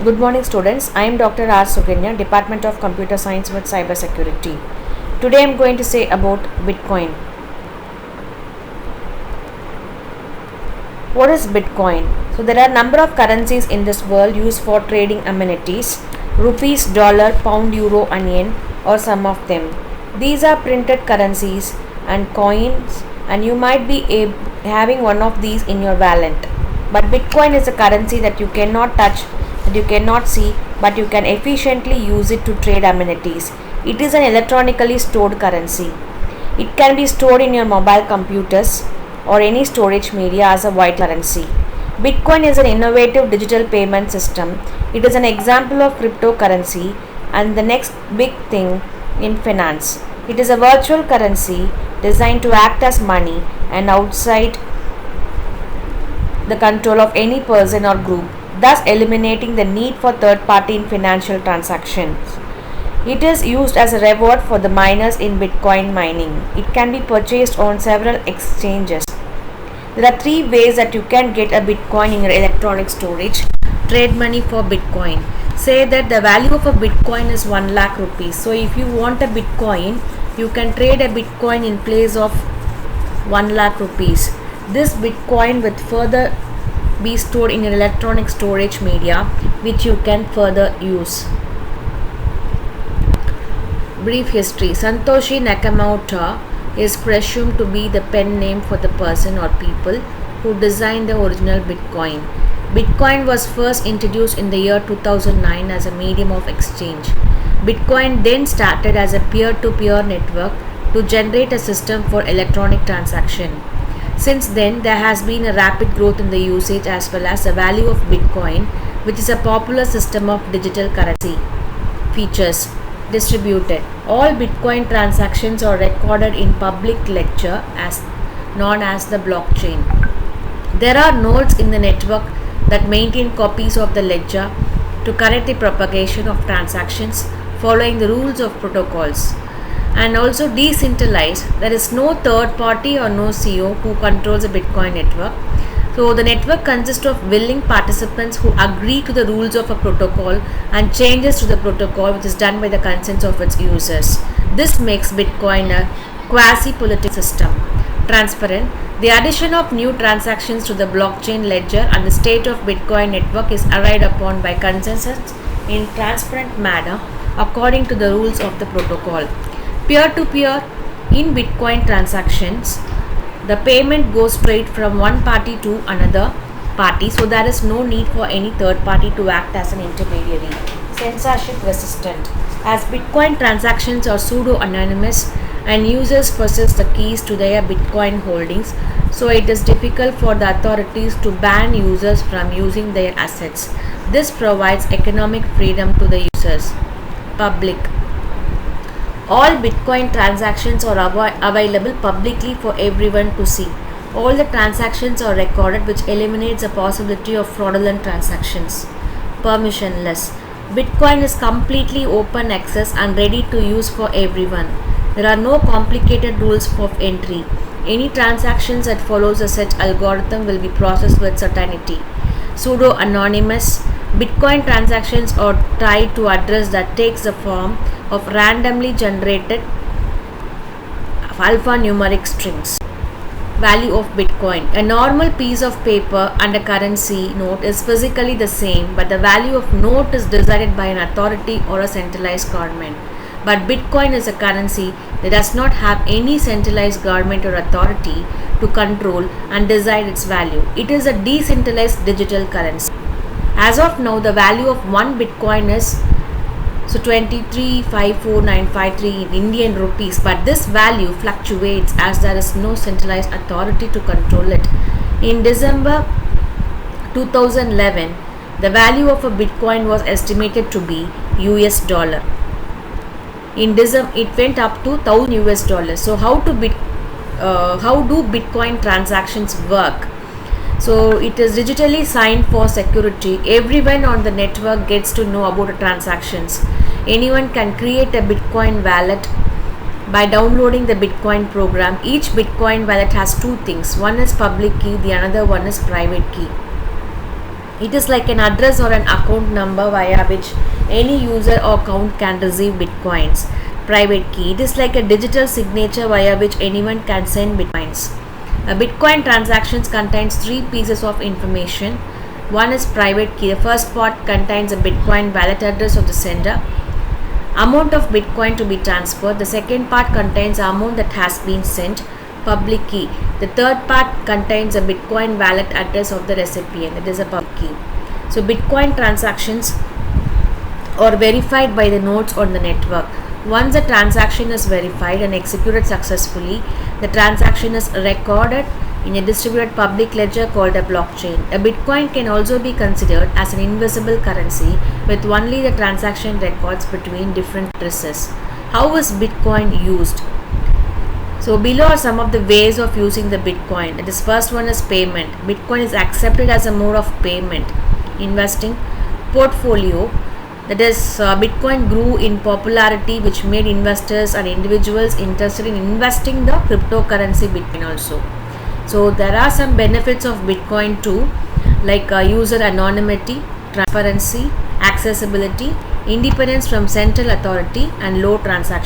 Good morning students, I am Dr.R.Suganya, Department of Computer Science with Cybersecurity. Today I am going to say about Bitcoin. What is Bitcoin? So there are a number of currencies in this world used for trading amenities, rupees, dollar, pound, euro and yen or some of them. These are printed currencies and coins and you might be having one of these in your wallet. But Bitcoin is a currency that you cannot touch, that you cannot see, but you can efficiently use it to trade amenities. It is an electronically stored currency. It can be stored in your mobile computers or any storage media as a white currency. Bitcoin is an innovative digital payment system. It is an example of cryptocurrency and the next big thing in finance. It is a virtual currency designed to act as money and outside the control of any person or group, thus eliminating the need for third party in financial transactions. It is used as a reward for the miners in Bitcoin mining. It can be purchased on several exchanges. There are three ways that you can get a Bitcoin in your electronic storage. Trade money for Bitcoin. Say that the value of a Bitcoin is 1 lakh rupees. So if you want a Bitcoin, you can trade a Bitcoin in place of 1 lakh rupees. This Bitcoin will further be stored in an electronic storage media which you can further use. Brief history. Satoshi Nakamoto is presumed to be the pen name for the person or people who designed the original Bitcoin. Bitcoin was first introduced in the year 2009 as a medium of exchange. Bitcoin then started as a peer-to-peer network to generate a system for electronic transaction. Since then, there has been a rapid growth in the usage as well as the value of Bitcoin, which is a popular system of digital currency. Features. Distributed. All Bitcoin transactions are recorded in public ledger as known as the blockchain. There are nodes in the network that maintain copies of the ledger to correct the propagation of transactions following the rules of protocols. And also decentralized, there is no third party or no CEO who controls the Bitcoin network. So the network consists of willing participants who agree to the rules of a protocol and changes to the protocol which is done by the consent of its users. This makes Bitcoin a quasi-political system. Transparent. The addition of new transactions to the blockchain ledger and the state of Bitcoin network is arrived upon by consensus in transparent manner according to the rules of the protocol. Peer-to-peer. In Bitcoin transactions, the payment goes straight from one party to another party, so there is no need for any third party to act as an intermediary. Censorship resistant. As Bitcoin transactions are pseudo-anonymous and users possess the keys to their Bitcoin holdings, so it is difficult for the authorities to ban users from using their assets. This provides economic freedom to the users. Public. All Bitcoin transactions are available publicly for everyone to see. All the transactions are recorded, which eliminates the possibility of fraudulent transactions. Permissionless. Bitcoin is completely open access and ready to use for everyone. There are no complicated rules of entry. Any transactions that follows a set algorithm will be processed with certainty. Pseudo-anonymous. Bitcoin transactions are tied to address that takes the form of randomly generated alphanumeric strings. Value of Bitcoin. A normal piece of paper and a currency note is physically the same, but the value of note is decided by an authority or a centralized government. But Bitcoin is a currency that does not have any centralized government or authority to control and decide its value. It is a decentralized digital currency. As of now, the value of one Bitcoin is 23,54953 in Indian rupees, but this value fluctuates as there is no centralized authority to control it. In December 2011, the value of a Bitcoin was estimated to be US dollar. In December, it went up to 1000 US dollars. So how do Bitcoin transactions work? So it is digitally signed for security. Everyone on the network gets to know about the transactions. Anyone can create a Bitcoin wallet by downloading the Bitcoin program. Each Bitcoin wallet has two things. One is public key, the another one is private key. It is like an address or an account number via which any user or account can receive bitcoins. Private key. It is like a digital signature via which anyone can send bitcoins. A bitcoin transactions contains three pieces of information. One is private key. The first part contains a bitcoin wallet address of the sender, amount of bitcoin to be transferred. The second part contains the amount that has been sent, public key. The third part contains a bitcoin wallet address of the recipient, that is a public key. So bitcoin transactions are verified by the nodes on the network. Once a transaction is verified and executed successfully, the transaction is recorded in a distributed public ledger called a blockchain. A bitcoin can also be considered as an invisible currency with only the transaction records between different addresses. How is bitcoin used? So below are some of the ways of using the bitcoin. This first one is payment. Bitcoin is accepted as a mode of payment. Investing. Portfolio. That is, bitcoin grew in popularity, which made investors and individuals interested in investing the cryptocurrency bitcoin also. So there are some benefits of bitcoin too, like user anonymity, transparency, accessibility, independence from central authority, and low transaction